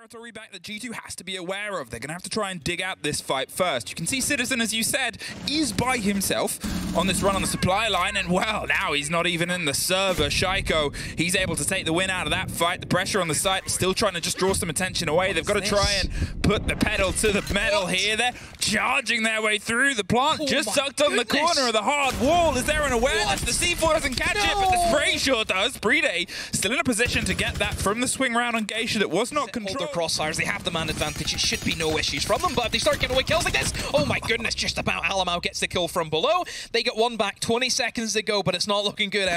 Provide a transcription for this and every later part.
territory back that G2 has to be aware of. They're going to have to try and dig out this fight first. You can see Citizen, as you said, is by himself on this run on the supply line, and well, now he's not even in the server. Shaiko, he's able to take the win out of that fight. The pressure on the site still trying to just draw some attention away. They've got to try and put the pedal to the metal here. They're charging their way through. The plant just sucked on the corner of the hard wall. Is there an awareness? The C4 doesn't catch it, but the spray sure does. Playday still in a position to get that from the swing round on Geisha that was not controlled. Crossfires, they have the man advantage. It should be no issues from them, but if they start getting away kills like this, oh my goodness, just about Alamau gets the kill from below. They get one back, 20 seconds to go, but it's not looking good,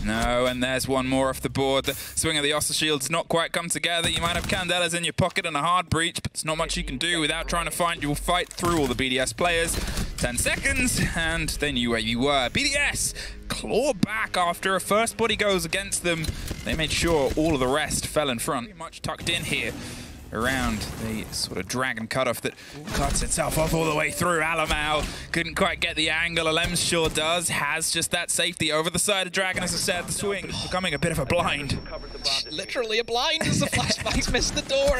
No, and there's one more off the board. The swing of the Ossa Shield's not quite come together. You might have Candelas in your pocket and a hard breach, but there's not much you can do without trying to find your fight through all the BDS players. 10 seconds, and they knew where you were. BDS claw back after a first body goes against them. They made sure all of the rest fell in front. Pretty much tucked in here around the sort of dragon cutoff that cuts itself off all the way through. Alamau couldn't quite get the angle. Alems sure does. Has just that safety over the side of Dragon. As I said, the swing is becoming a bit of a blind. Literally a blind as the flashbangs miss the door.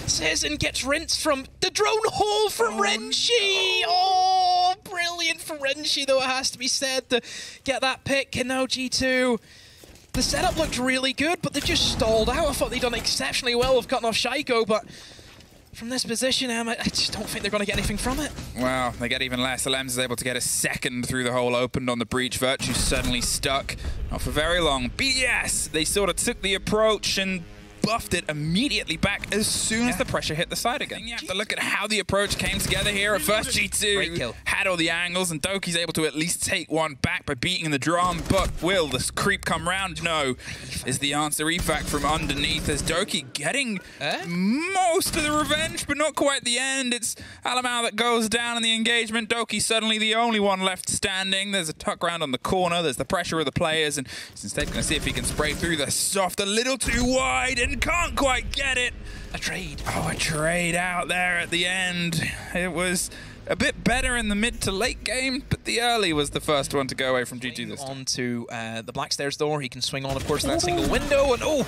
Citizen gets rinsed from the drone hole from Renshi. Oh, brilliant for Renshi, though it has to be said, to get that pick. And now G2. The setup looked really good, but they've just stalled out. I thought they'd done exceptionally well with cutting off Shaiko, but from this position, I just don't think they're going to get anything from it. Well, they get even less. Alems is able to get a second through the hole opened on the breach. Virtue suddenly stuck. Not for very long. BDS, they sort of took the approach and buffed it immediately back as soon as the pressure hit the side again. You have to look at how the approach came together here. At first, G2 had all the angles, and Doki's able to at least take one back by beating the drum. But will this creep come round? No, is the answer. Efac from underneath as Doki getting most of the revenge, but not quite the end. It's Alamau that goes down in the engagement. Doki suddenly the only one left standing. There's a tuck round on the corner. There's the pressure of the players, and he's instead going to see if he can spray through the soft a little too wide, and can't quite get it. A trade. Oh, a trade out there at the end. It was a bit better in the mid to late game, but the early was the first one to go away from G2 this time. On to the Black Stairs door. He can swing on, of course, that single window, and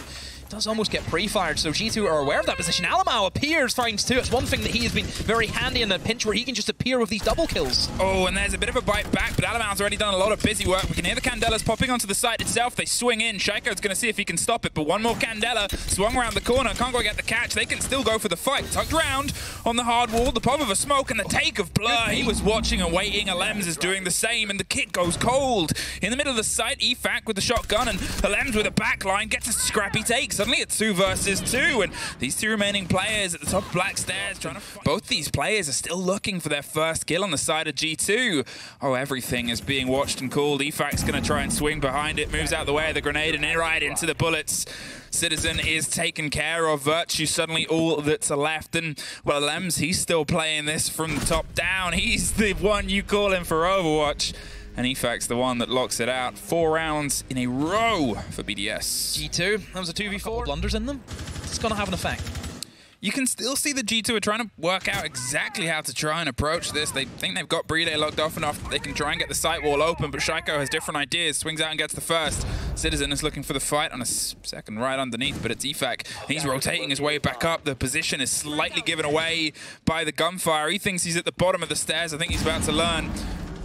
does almost get pre-fired, so G2 are aware of that position. Alamau appears, finds two. It's one thing that he has been very handy in a pinch where he can just appear with these double kills. Oh, and there's a bit of a bite back, but Alamau's already done a lot of busy work. We can hear the Candelas popping onto the site itself. They swing in. Shaiko's going to see if he can stop it, but one more Candela swung around the corner. Can't quite get the catch. They can still go for the fight. Tucked round on the hard wall, the pop of a smoke and the take of Blur. He was watching and waiting. Alems is doing the same, and the kit goes cold. In the middle of the site, Efac with the shotgun, and Alems with a backline gets a scrappy take. Suddenly it's 2 versus 2, and these two remaining players at the top of Black Stairs trying to fight. Both these players are still looking for their first kill on the side of G2. Oh, everything is being watched and called. Efac's going to try and swing behind it, moves out the way of the grenade and right into the bullets. Citizen is taken care of. Virtue suddenly all that's left, and well, Lems, he's still playing this from the top down. He's the one you call him for Overwatch. And Efac's the one that locks it out. 4 rounds in a row for BDS. G2, that was a 2v4. Blunders in them. It's going to have an effect. You can still see the G2 are trying to work out exactly how to try and approach this. They think they've got Playday locked off enough. They can try and get the site wall open, but Shaiko has different ideas. Swings out and gets the first. Citizen is looking for the fight on a second right underneath, but it's Efac. He's rotating his way back up. The position is slightly given away by the gunfire. He thinks he's at the bottom of the stairs. I think he's about to learn.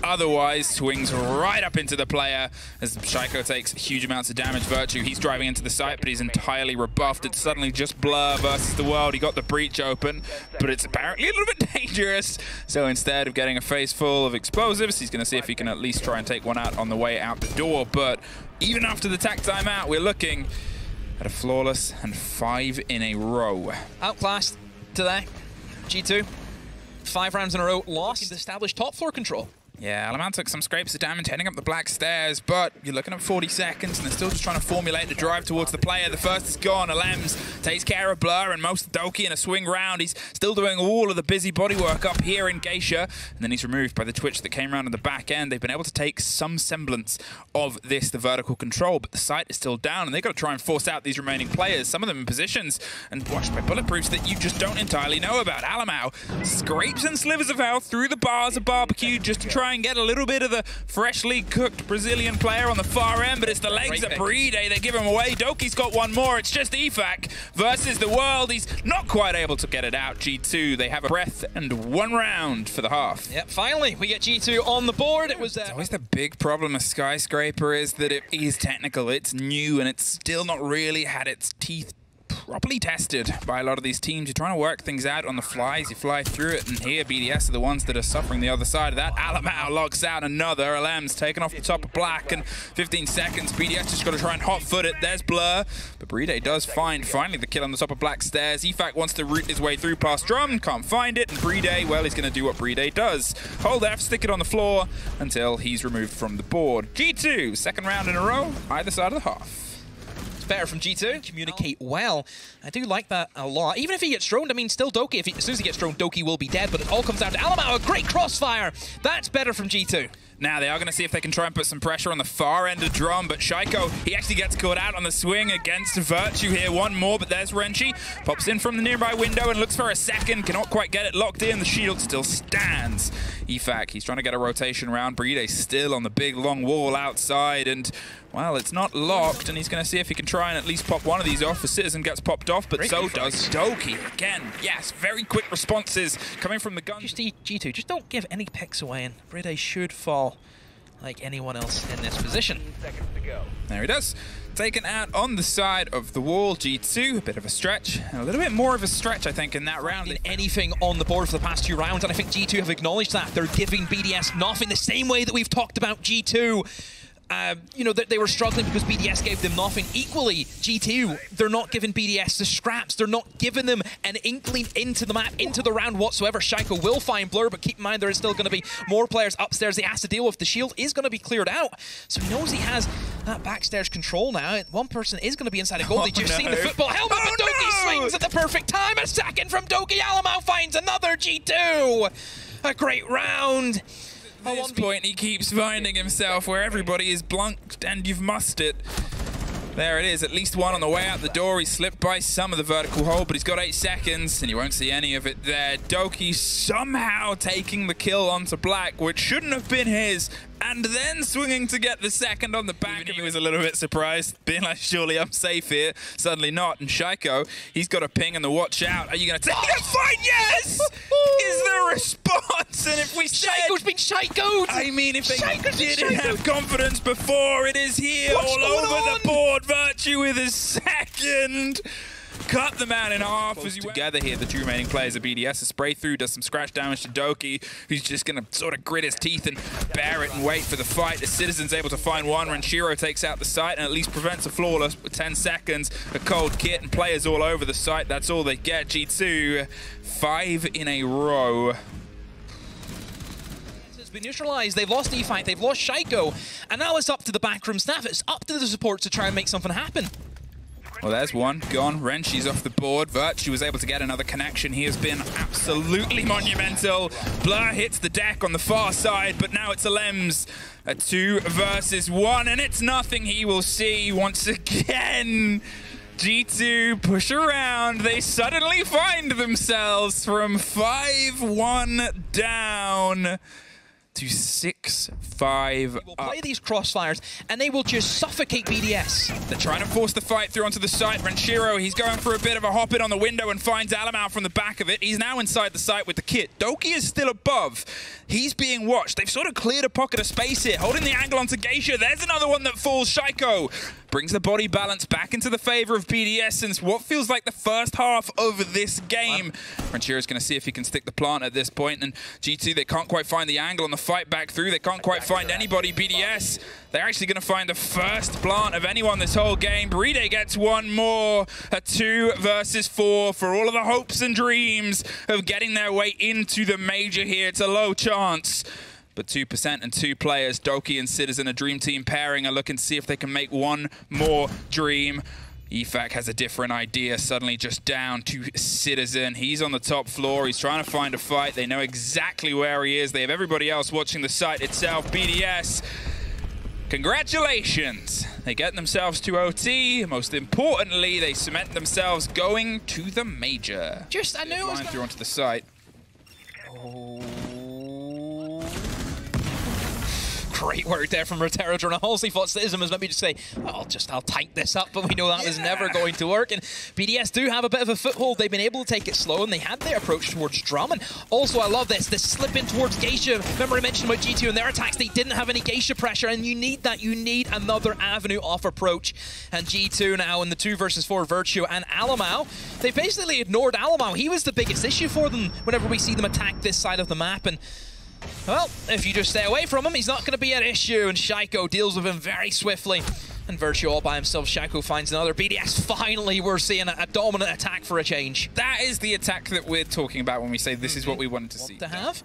Otherwise, swings right up into the player as Shaiko takes huge amounts of damage. Virtue, he's driving into the site, but he's entirely rebuffed. It's suddenly just Blur versus the world. He got the breach open, but it's apparently a little bit dangerous. So instead of getting a face full of explosives, he's going to see if he can at least try and take one out on the way out the door. But even after the tack timeout, we're looking at a flawless and 5 in a row. Outclassed today. G2, 5 rounds in a row, lost. Established top floor control. Yeah, Alamau took some scrapes of damage heading up the Black Stairs, but you're looking at 40 seconds and they're still just trying to formulate the drive towards the player. The first is gone. Alems takes care of Blur and most of Doki in a swing round. He's still doing all of the busy body work up here in Geisha, and then he's removed by the twitch that came around in the back end. They've been able to take some semblance of this, the vertical control, but the site is still down, and they've got to try and force out these remaining players, some of them in positions and watched by bulletproofs that you just don't entirely know about. Alamau scrapes and slivers of health through the bars of barbecue just to try try and get a little bit of the freshly cooked Brazilian player on the far end, but it's the legs of Playday that give him away. Doki's got one more. It's just EFAC versus the world. He's not quite able to get it out. G2, they have a breath and 1 round for the half. Yep, finally, we get G2 on the board. It was always the big problem with Skyscraper is that it is technical, it's new, and it's still not really had its teeth properly tested by a lot of these teams. You're trying to work things out on the fly as you fly through it, and here BDS are the ones that are suffering the other side of that. Alamau locks out another. LM's taken off the top of Black, and 15 seconds. BDS just got to try and hot-foot it. There's Blur, but Playday does find finally the kill on the top of Black stairs. EFAC wants to root his way through past Drum, can't find it, and Playday, well, he's going to do what Playday does. Hold F, stick it on the floor until he's removed from the board. G2, second round in a row, either side of the half. Better from G2. Communicate well. I do like that a lot. Even if he gets droned, I mean, still Doki. As soon as he gets droned, Doki will be dead, but it all comes down to Alamau. A great crossfire. That's better from G2. Now, they are going to see if they can try and put some pressure on the far end of Drum, but Shaiko, he actually gets caught out on the swing against Virtue here. One more, but there's Renchi. Pops in from the nearby window and looks for a second. Cannot quite get it locked in. The shield still stands. EFAC, he's trying to get a rotation round. Playday still on the big, long wall outside, and, well, it's not locked, and he's going to see if he can try and at least pop one of these off. The Citizen gets popped off, but so does Doki. Again, yes, very quick responses coming from the gun. Just G2, just don't give any picks away, and Playday should fall like anyone else in this position. There he does. Taken out on the side of the wall. G2, a bit of a stretch, and a little bit more of a stretch, I think, in that round. Than anything on the board for the past 2 rounds, and I think G2 have acknowledged that. They're giving BDS nothing the same way that we've talked about G2. You know, they were struggling because BDS gave them nothing. Equally, G2, they're not giving BDS the scraps. They're not giving them an inkling into the map, into the round whatsoever. Shaiko will find Blur, but keep in mind there is still going to be more players upstairs he has to deal with. The shield is going to be cleared out, so he knows he has that backstairs control now. One person is going to be inside a goal. They just seen the football helmet, but Doki swings at the perfect time. A second from Doki. Alamau finds another G2. A great round. At this point, he keeps finding himself where everybody is blunked, and you've mussed it. There it is, at least one on the way out the door. He slipped by some of the vertical hold, but he's got 8 seconds, and you won't see any of it there. Doki somehow taking the kill onto Black, which shouldn't have been his, and then swinging to get the second on the back. Even he was a little bit surprised, being like, surely I'm safe here. Suddenly not, and Shaiko, he's got a ping and the watch out. Are you going to take a fight? Yes! Is the response, and if we said... Shaiko's been Shaiko'd! I mean, if they didn't have confidence before, it is here all over the board. Virtue with his second. Cut the man in half as you together here. The 2 remaining players of BDS. A spray through does some scratch damage to Doki, who's just going to sort of grit his teeth and bear it and wait for the fight. The Citizen's able to find one. Renshiro takes out the site and at least prevents a flawless with 10 seconds. A cold kit and players all over the site. That's all they get. G2, 5 in a row. Been neutralized. They've lost EFAC, they've lost Shaiko, and now it's up to the backroom staff. It's up to the support to try and make something happen. Well, there's one gone. Renshi's off the board. Virtue was able to get another connection. He has been absolutely monumental. Blur hits the deck on the far side, but now it's Alems. A 2 versus 1, and it's nothing he will see once again. G2 push around. They suddenly find themselves from 5-1 down to 6-5 up. Play these crossfires, and they will just suffocate BDS. They're trying to force the fight through onto the site. Renshiro, he's going for a bit of a hop-in on the window and finds Alamau from the back of it. He's now inside the site with the kit. Doki is still above. He's being watched. They've sort of cleared a pocket of space here, holding the angle onto Geisha. There's another one that falls. Shaiko brings the body balance back into the favor of BDS since what feels like the first half of this game. Renchiro's going to see if he can stick the plant at this point, and G2, they can't quite find the angle on the fight back through. They can't quite find anybody. BDS, they're actually going to find the first plant of anyone this whole game. Playday gets one more. A 2 versus 4 for all of the hopes and dreams of getting their way into the major here. It's a low chance. But 2% and 2 players, Doki and Citizen, a dream team pairing, are looking to see if they can make one more dream. EFAC has a different idea, suddenly just down to Citizen. He's on the top floor, he's trying to find a fight. They know exactly where he is. They have everybody else watching the site itself. BDS, congratulations. They get themselves to OT. Most importantly, they cement themselves going to the major. I knew it was through onto the site. Great work there from Rotero Drone. I honestly thought Citizen was maybe just say, I'll tighten this up, but we know that was never going to work. And BDS do have a bit of a foothold. They've been able to take it slow, and they had their approach towards Drum. And also, I love this slip in towards Geisha. Remember I mentioned about G2 and their attacks, they didn't have any Geisha pressure, and you need that. You need another avenue off approach. And G2 now in the 2 versus 4 Virtue and Alamau, they basically ignored Alamau. He was the biggest issue for them whenever we see them attack this side of the map. And well, if you just stay away from him, he's not going to be an issue, and Shaiko deals with him very swiftly. And Virtue all by himself, Shaiko finds another. BDS, finally, we're seeing a dominant attack for a change. That is the attack that we're talking about when we say this is what we wanted to see. To have.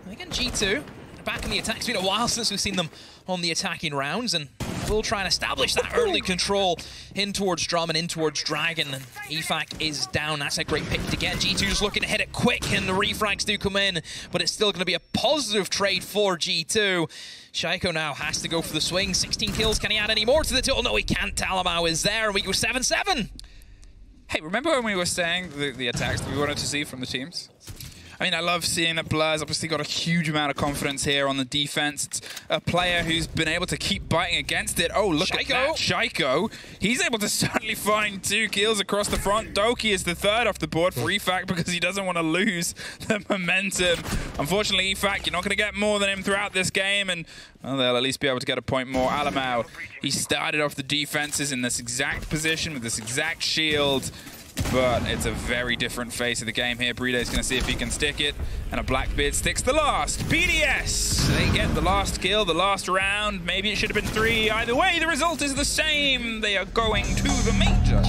And again, G2, back in the attack. It's been a while since we've seen them on the attacking rounds, and we'll try and establish that early control in towards Drum and in towards Dragon. And EFAC is down. That's a great pick to get. G2's looking to hit it quick, and the refrags do come in, but it's still going to be a positive trade for G2. Shaiko now has to go for the swing. 16 kills. Can he add any more to the total? No, he can't. Alamau is there, and we go 7-7. Hey, remember when we were saying the attacks that we wanted to see from the teams? I mean, I love seeing it. Blur's obviously got a huge amount of confidence here on the defense. It's a player who's been able to keep biting against it. Oh, look at that. Shaiko. He's able to certainly find 2 kills across the front. Doki is the 3rd off the board for EFAC because he doesn't want to lose the momentum. Unfortunately, EFAC, you're not going to get more than him throughout this game, and well, they'll at least be able to get a point more. Alamau, he started off the defenses in this exact position with this exact shield. But it's a very different phase of the game here. Breeday's going to see if he can stick it. And a Blackbeard sticks the last. BDS, they get the last kill, the last round. Maybe it should have been 3. Either way, the result is the same. They are going to the major.